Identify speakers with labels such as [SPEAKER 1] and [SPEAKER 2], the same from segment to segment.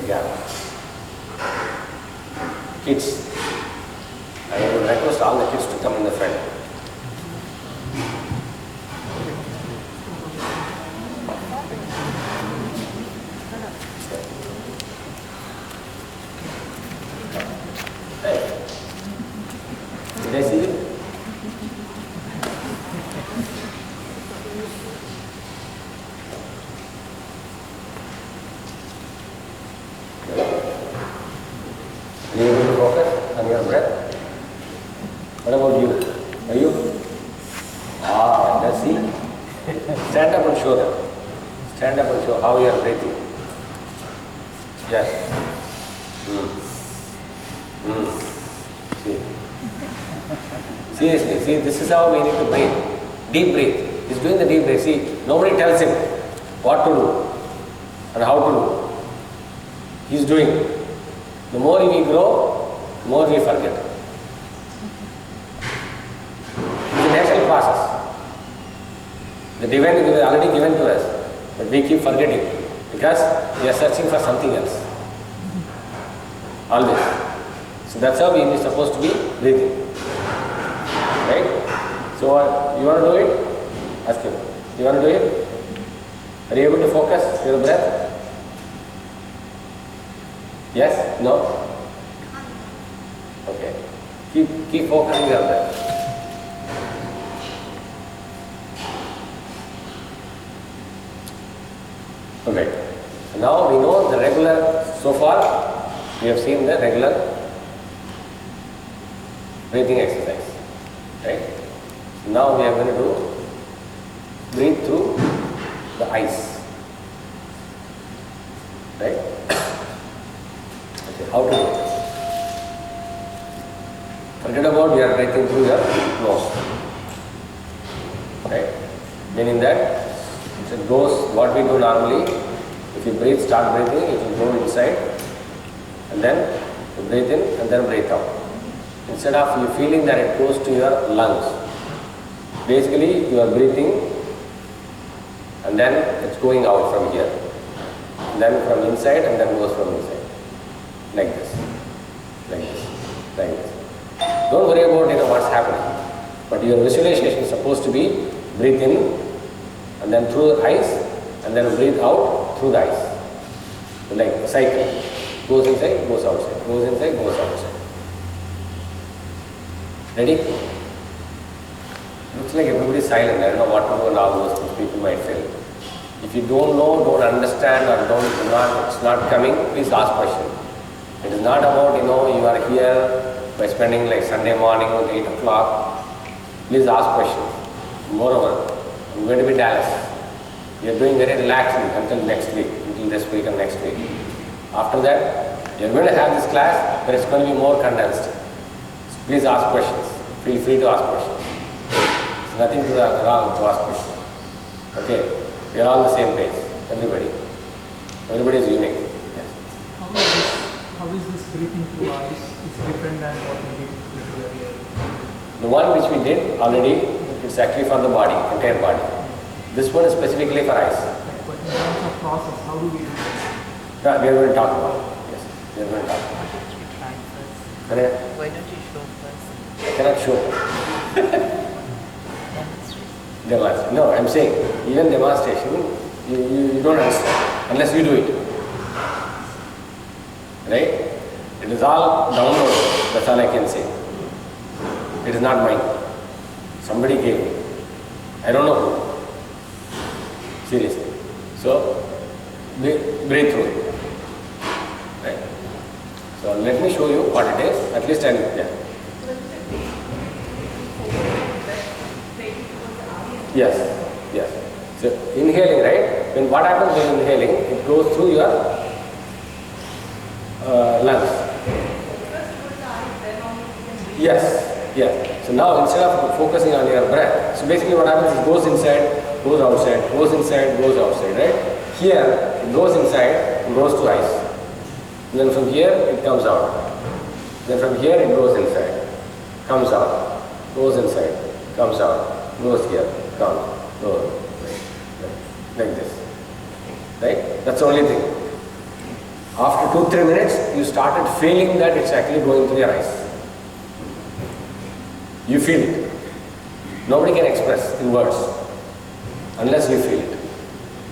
[SPEAKER 1] the gap. Kids, I would request all the kids to come in the front. Hey, did I see you? Are you able to focus on your breath? What about you? Are you? Ah, let's see. Stand up and show them. Stand up and show how you are breathing. Yes. See. Seriously, see, this is how we need to breathe. Deep breathe. He's doing the deep breath. See, nobody tells him what to do and how to do. He's doing. The more we grow, the more we forget. It's a natural process. The divine is already given to us, but we keep forgetting because we are searching for something else. Always. So that's how we are supposed to be breathing. Right? So you want to do it? Ask him. You want to do it? Are you able to focus your breath? Yes? No? Okay. Keep focusing on that. Okay. So now we know the regular, so far we have seen the regular breathing exercise. Right? So now we are going to do breathe through the eyes. Right? How to do it? Forget about you are breathing through your nose. Right? Meaning that it goes, what we do normally, if you breathe, start breathing, it will go inside and then you breathe in and then breathe out. Instead of you feeling that it goes to your lungs, basically you are breathing and then it's going out from here. And then from inside and then goes from inside. Like this, like this, like this. Don't worry about what's happening. But your visualization is supposed to be breathe in and then through the eyes and then breathe out through the eyes. Like a cycle. Goes inside, goes outside. Goes inside, goes outside. Ready? Looks like everybody is silent. I don't know what to do and all those things people might fail. If you don't know, don't understand or it's not coming, please ask questions. It is not about, you are here by spending like Sunday morning at 8 o'clock. Please ask questions. Moreover, I'm going to be Dallas. You are doing very relaxing until next week, until this week and next week. After that, you are going to have this class, but it's going to be more condensed. So please ask questions. Feel free to ask questions. There's nothing wrong to ask questions. Okay? We are all the same page. Everybody. Everybody is unique.
[SPEAKER 2] How is this breathing through eyes is different than what we did earlier?
[SPEAKER 1] The one which we did already, it's actually for the body, entire body. This one is specifically for eyes.
[SPEAKER 2] But in terms of process, how do we do it?
[SPEAKER 1] Yeah, we are going to talk about it. Yes, we are going to talk about
[SPEAKER 3] Why don't you try first?
[SPEAKER 1] it.
[SPEAKER 3] Why don't you show first?
[SPEAKER 1] I cannot show. Demonstration. No, I'm saying, even demonstration, you don't understand unless you do it. Right? It is all downloaded. That's all I can say. It is not mine. Somebody gave me. I don't know who. Seriously. So, breathe through it. Right? So, let me show you what it is. At least I'll, yeah. Yes, yes. So, inhaling, right? When what happens when inhaling, it goes through your lungs. Yes, yes. So now instead of focusing on your breath, so basically what happens is goes inside, goes outside, goes inside, goes outside, right? Here, it goes inside, and goes to eyes. And then from here, it comes out. Then from here, it goes inside, comes out, goes inside, comes out, goes here, comes, goes, like this. Right? That's the only thing. After 2-3 minutes, you started feeling that it's actually going through your eyes. You feel it. Nobody can express in words unless you feel it.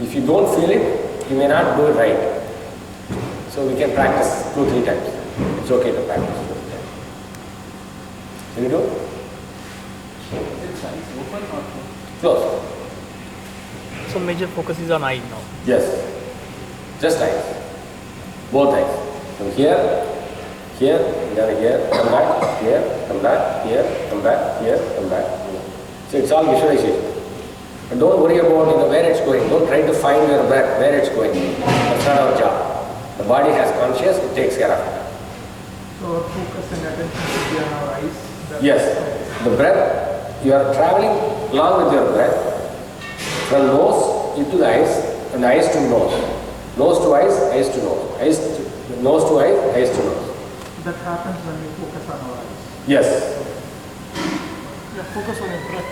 [SPEAKER 1] If you don't feel it, you may not do it right. So we can practice 2-3 times. It's okay to practice 2-3 times. Can you do?
[SPEAKER 2] Is eyes open or closed?
[SPEAKER 1] Close.
[SPEAKER 2] So major focus is on eye now.
[SPEAKER 1] Yes. Just eyes. Both eyes. From here, then here, come back, here, come back, here, come back, here, come back. So it's all visualization. But don't worry about where it's going. Don't try to find your breath, where it's going. That's not our job. The body has conscious, it takes care of it.
[SPEAKER 2] So our focus and attention should be on our eyes.
[SPEAKER 1] Yes. The breath, you are traveling along with your breath from nose into the eyes and the eyes to nose. Nose to eyes to nose. Nose to eyes to nose.
[SPEAKER 2] That happens when we focus on our eyes.
[SPEAKER 1] Yes.
[SPEAKER 2] Yeah, focus on your breath.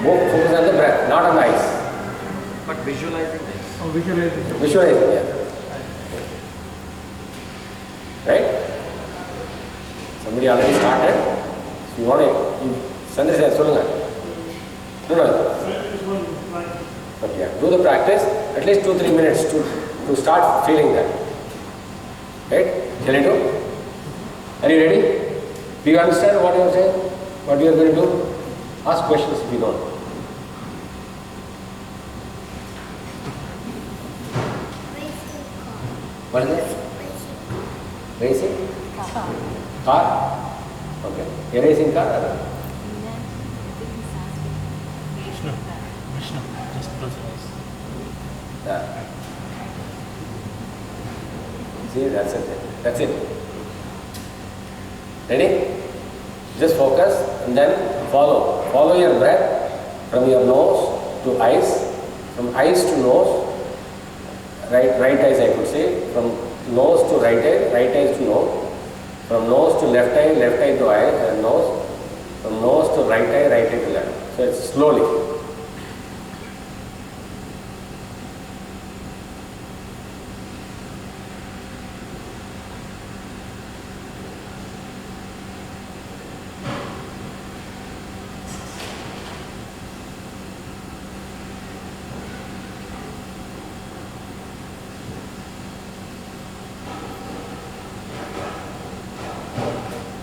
[SPEAKER 1] Focus on the breath, not on the eyes.
[SPEAKER 4] But visualizing this.
[SPEAKER 2] Oh, visualization.
[SPEAKER 1] Visualizing, yeah. Right? Somebody already started. If you want to, Sandra says, solunga. No. Okay, do the practice at least 2-3 minutes to start feeling that. Right? Shall I do? Are you ready? Do you understand what you are saying? What you are going to do? Ask questions if you don't. What is it? Racing? Car? Okay. You're racing car? Or?
[SPEAKER 2] Vishnu, just close your eyes.
[SPEAKER 1] Yeah. See, that's it. That's it. Ready? Just focus and then follow. Follow your breath from your nose to eyes, from eyes to nose, right eyes I could say, from nose to right eyes to nose, from nose to left eye to eye, nose, from nose to right eye to left. So it's slowly.